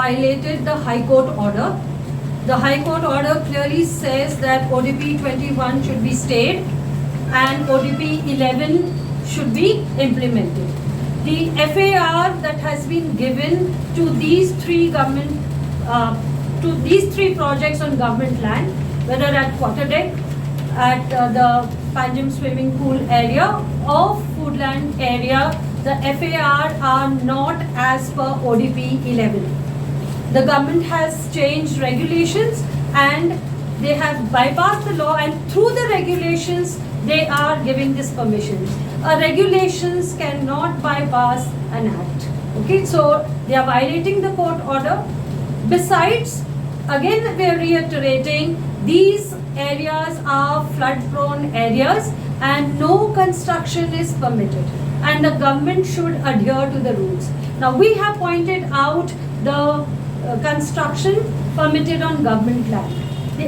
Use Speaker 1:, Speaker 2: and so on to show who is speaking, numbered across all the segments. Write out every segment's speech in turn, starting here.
Speaker 1: violated the High Court order. The High Court order clearly says that ODP 21 should be stayed and ODP 11 should be implemented. The FAR that has been given to these three projects on government land, whether at Quarterdeck, at the Panjim swimming pool area or Foodland area, the FAR are not as per ODP 11. The government has changed regulations and they have bypassed the law, and through the regulations they are giving this permission. Regulations cannot bypass an act. Okay, so they are violating the court order. Besides, again we are reiterating, these areas are flood prone areas and no construction is permitted, and the government should adhere to the rules. Now we have pointed out the construction permitted on government land. The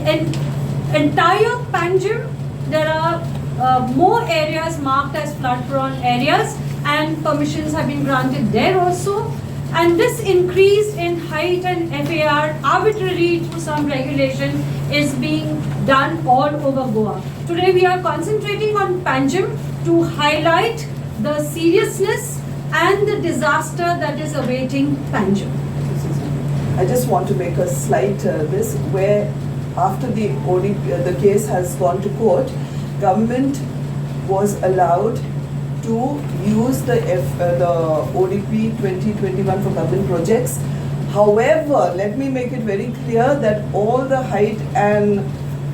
Speaker 1: entire Panjim, there are more areas marked as flood prone areas and permissions have been granted there also. And this increase in height and FAR arbitrarily through some regulation is being done all over Goa. Today we are concentrating on Panjim to highlight the seriousness and the disaster that is awaiting Panjim.
Speaker 2: I just want to make a slight this, where after the ODP, the case has gone to court, government was allowed to use the ODP 2021 for government projects. However, let me make it very clear that all the height and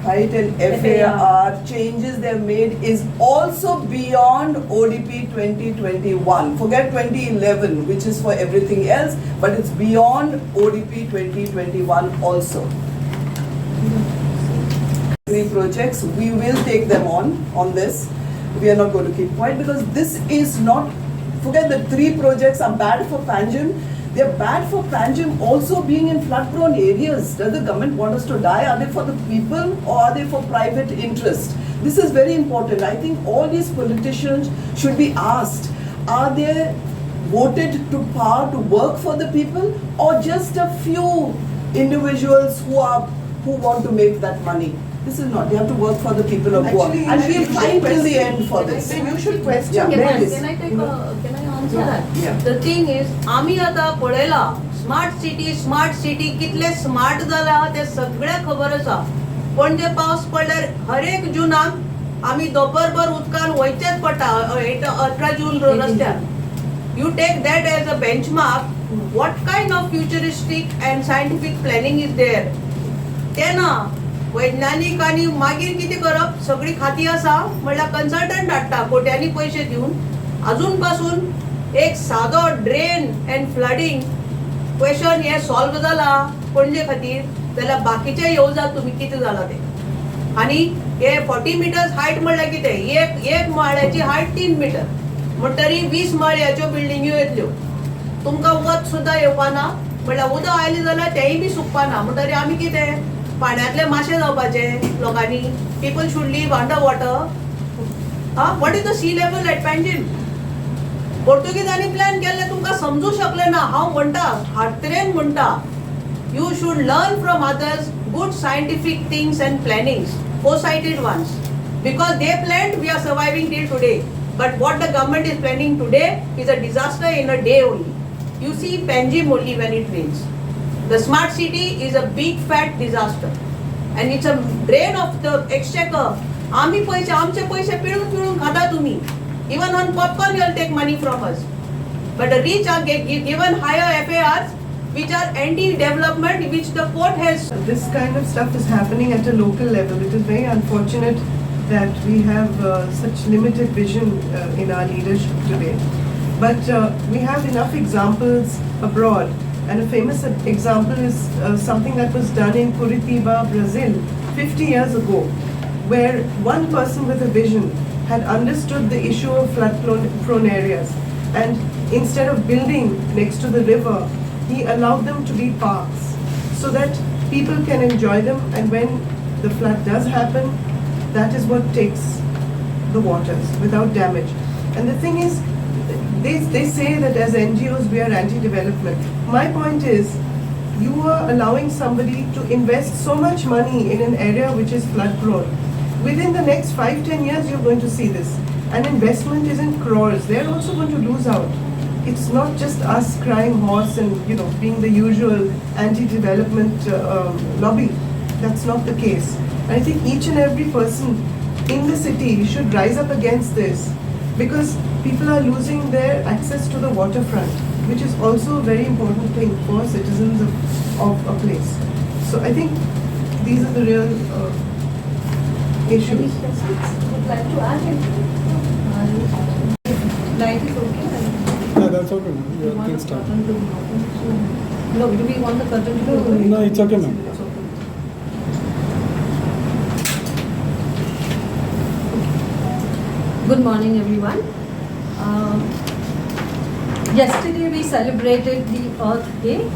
Speaker 2: FAR changes they have made is also beyond ODP 2021. Forget 2011, which is for everything else, but it's beyond ODP 2021 also. Three projects, we will take them on this. We are not going to keep quiet because this is not, forget the three projects are bad for Panjim. They are bad for Panjim also being in flood prone areas. Does the government want us to die? Are they for the people or are they for private interest? This is very important. I think all these politicians should be asked, are they voted to power to work for the people or just a few individuals who want to make that money? This is not. They have to work for the people of Goa. And we will fight till the end for this.
Speaker 3: You should question.
Speaker 2: Yeah,
Speaker 3: Can I
Speaker 4: answer that?
Speaker 2: Yeah.
Speaker 4: The thing is, आम्ही आता पळयला smart city कितले smart जाला ते सगळ्या खबर आसा. पणजे पावस पडल्यार हर एक जुनाक आम्ही दोपरभर उदकान वयचेच पडटा 18 जून रस्त्यार. You take that as a benchmark. What kind of futuristic and scientific planning is there? तेना वैज्ञानिक आणि मागीर किती करप सगळी खाती आसा म्हणल्यार कन्सल्टंट हाडटा कोट्यांनी पैसे दिवन. अजून पासून एक सादो ड्रेन अँड फ्लडिंग क्वेश्चन हे सॉल्व जाला पणजे खातीर जाल्यार बाकीचे येवजात तुमी कितें जाला ते. आणि हे 40 मिटर्स हायट म्हणल्यार कितें, एक माळ्याची हायट 3 मीटर म्हणटरी 20 माळ्याच्यो बिल्डिंग्यो येतल्यो. तुमकां वत सुद्दां येवपाना म्हणल्यार उदक आयलें जाल्यार तेंय बी सुकपाना म्हणटरी आमी कितें पाण्यातले माशे जावपाचे लोकांनी. People should live under water. What is the sea level at Panjim? पोर्तुगीजांनी प्लॅन केल्ले तुमकां समजू शकले ना. हांव म्हणटा हार्टरेन म्हणटा, you should learn from others good scientific things and plannings, foresighted ones, because they planned, we are surviving till today. But what the government is planning today is a disaster in a day only. You see Panjim only when it rains. The smart city is a big fat disaster and it's a drain of the exchequer. आम्ही पैसे आमचे पैसे पिळून खाता तुम्ही. Even on popcorn you will take money from us. But the rich are given higher FARs which are anti-development, which the court has.
Speaker 3: This kind of stuff is happening at a local level. It is very unfortunate that we have such limited vision in our leadership today. But we have enough examples abroad. And a famous example is something that was done in Curitiba, Brazil, 50 years ago, where one person with a vision had understood the issue of flood-prone areas. And instead of building next to the river, he allowed them to be parks so that people can enjoy them, and when the flood does happen, that is what takes the waters without damage. And the thing is, they say that as NGOs we are anti-development. My point is, you are allowing somebody to invest so much money in an area which is flood prone. Within the next 5-10 years, you're going to see this. And investment is in crores. They're also going to lose out. It's not just us crying horse and being the usual anti-development lobby. That's not the case. I think each and every person in the city should rise up against this, because people are losing their access to the waterfront, which is also a very important thing for citizens of a place. So I think these are the real
Speaker 1: Any
Speaker 3: issues.
Speaker 1: questions would like to add anything? Light is okay?
Speaker 5: Yeah, that's okay, ma'am.
Speaker 1: You
Speaker 5: Your
Speaker 1: want
Speaker 5: thing
Speaker 1: the
Speaker 5: start.
Speaker 1: curtain to be open? No, do we want the curtain to be open?
Speaker 5: No, it's okay, ma'am.
Speaker 1: It's open. Good morning, everyone. Yesterday we celebrated the Earth Day,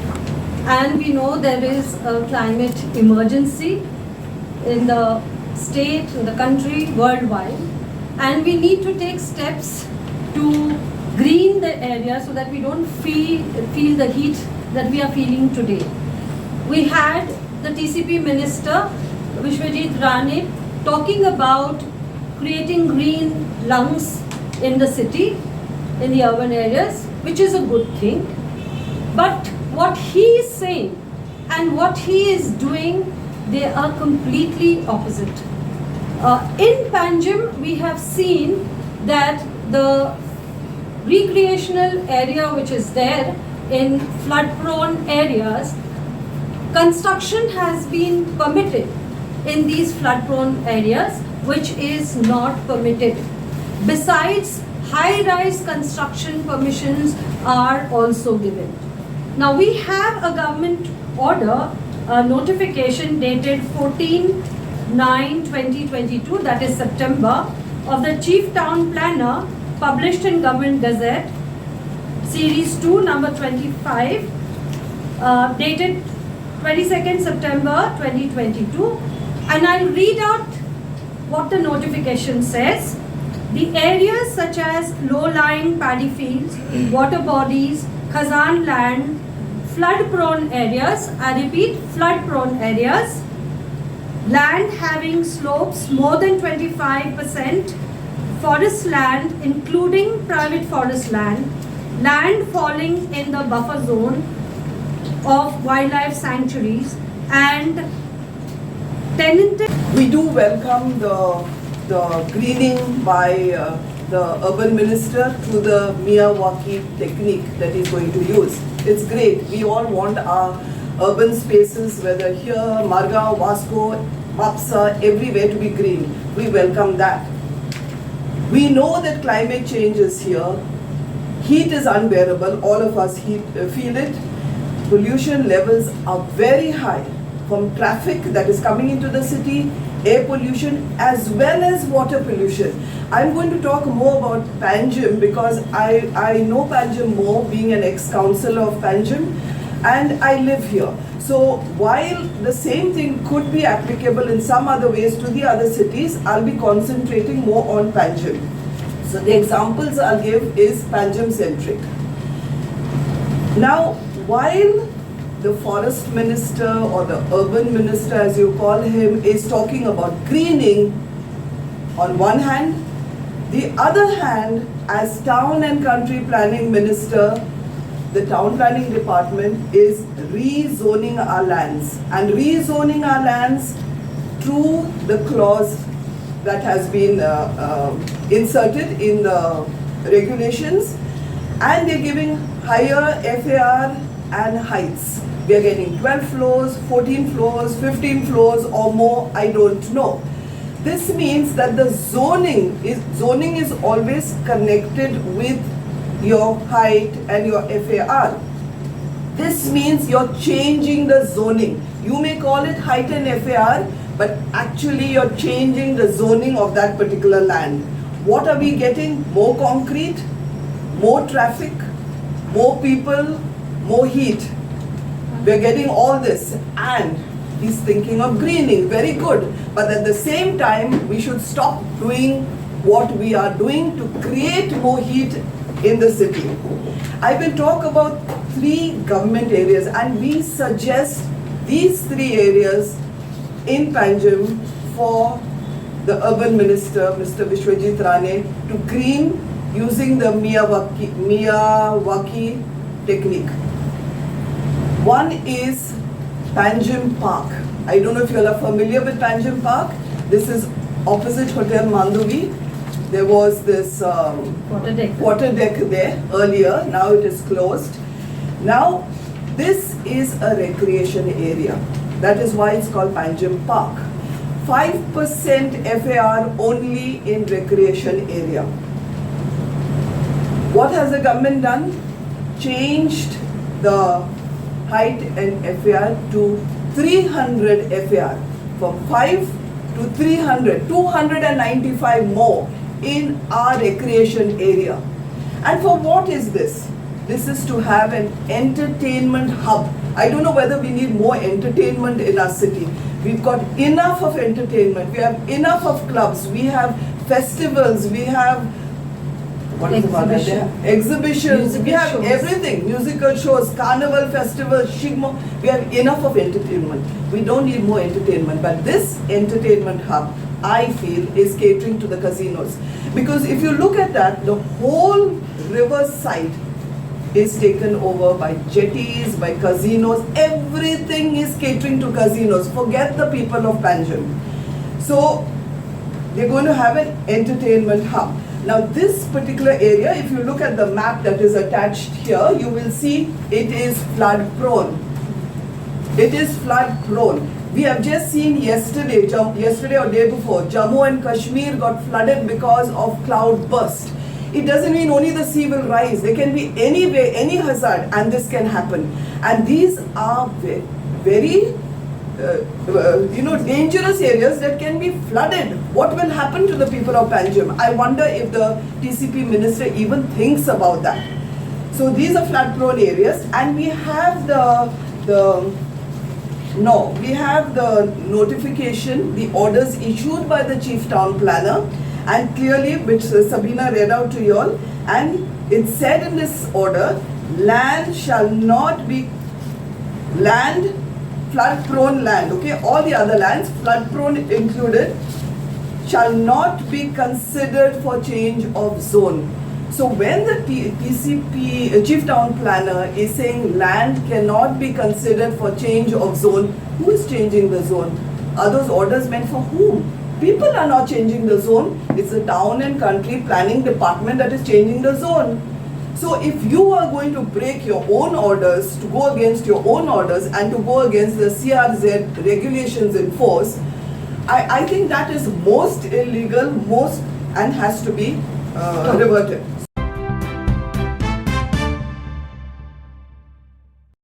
Speaker 1: and we know there is a climate emergency in the state, in the country, worldwide, and we need to take steps to green the area so that we don't feel the heat that we are feeling today. We had the TCP Minister Vishwajit Rane talking about creating green lungs in the city, in the urban areas, which is a good thing. But what he is saying and what he is doing, they are completely opposite. In Panjim, we have seen that the recreational area which is there in flood-prone areas, construction has been permitted in these flood-prone areas, which is not permitted. Besides, high-rise construction permissions are also given. Now we have a government order, a notification dated 14/9/2022, that is September, of the Chief Town Planner, published in Government Gazette, Series 2, number 25, dated 22nd September 2022. And I'll read out what the notification says. The areas such as low-lying paddy fields, water bodies, khazan land, flood-prone areas, I repeat, flood-prone areas, land having slopes more than 25%, forest land including private forest land, land falling in the buffer zone of wildlife sanctuaries, and tenanted.
Speaker 2: We do welcome the greening by the urban minister through the Miyawaki technique that he's going to use. It's great. We all want our urban spaces, whether here, Marga, Vasco, Mapsa, everywhere to be green. We welcome that. We know that climate change is here. Heat is unbearable. All of us feel it. Pollution levels are very high from traffic that is coming into the city, air pollution as well as water pollution. I'm going to talk more about Panjim because I know Panjim more, being an ex-councillor of Panjim, and I live here. So while the same thing could be applicable in some other ways to the other cities, I'll be concentrating more on Panjim. So the examples I'll give is Panjim centric. Now, while the forest minister or the urban minister, as you call him, is talking about greening on one hand, the other hand, as town and country planning minister, the town planning department is rezoning our lands, and rezoning our lands through the clause that has been inserted in the regulations, and they're giving higher FAR and heights. We are getting 12 floors, 14 floors, 15 floors or more, I don't know. This means that the zoning is always connected with your height and your FAR. This means you're changing the zoning. You may call it height and FAR, but actually you're changing the zoning of that particular land. What are we getting? More concrete, more traffic, more people, more heat. We're getting all this, and he's thinking of greening, very good. But at the same time, we should stop doing what we are doing to create more heat in the city. I will talk about 3 government areas, and we suggest these 3 areas in Panjim for the urban minister, Mr. Vishwajit Rane, to green using the Miyawaki technique. One is Panjim Park. I don't know if you all are familiar with Panjim Park. This is opposite Hotel Mandovi. There was this water deck there earlier. Now it is closed. Now this is a recreation area. That is why it's called Panjim Park. 5% FAR only in recreation area. What has the government done? Changed the height and FAR to 300 FAR. From 5 to 300, 295 more in our recreation area. And for what is this? This is to have an entertainment hub. I don't know whether we need more entertainment in our city. We've got enough of entertainment. We have enough of clubs. We have festivals. We have exhibitions. We have
Speaker 1: shows.
Speaker 2: everything. Musical shows, carnival festivals, shigmo. We have enough of entertainment. We don't need more entertainment. But this entertainment hub, I feel, is catering to the casinos. Because if you look at that, the whole river side is taken over by jetties, by casinos. Everything is catering to casinos. Forget the people of Panjim. So they're going to have an entertainment hub. Now this particular area, if you look at the map that is attached here, you will see it is flood prone. It is flood prone. We have just seen yesterday or day before, Jammu and Kashmir got flooded because of cloud burst. It doesn't mean only the sea will rise. There can be any way, any hazard, and this can happen. And these are very dangerous areas that can be flooded. What will happen to the people of Panjim? I wonder if the TCP minister even thinks about that. So these are flood prone areas, and we have we have the notification, the orders issued by the chief town planner, and clearly, which Sabina read out to you all, and it said in this order, land shall not be flood prone land, okay, all the other lands, flood prone included, shall not be considered for change of zone. So when the TCP, Chief Town Planner, is saying land cannot be considered for change of zone, who is changing the zone? Are those orders meant for whom? People are not changing the zone. It's the Town and Country Planning Department that is changing the zone. So if you are going to break your own orders, to go against your own orders and to go against the CRZ regulations in force, I think that is most illegal, and has to be reverted.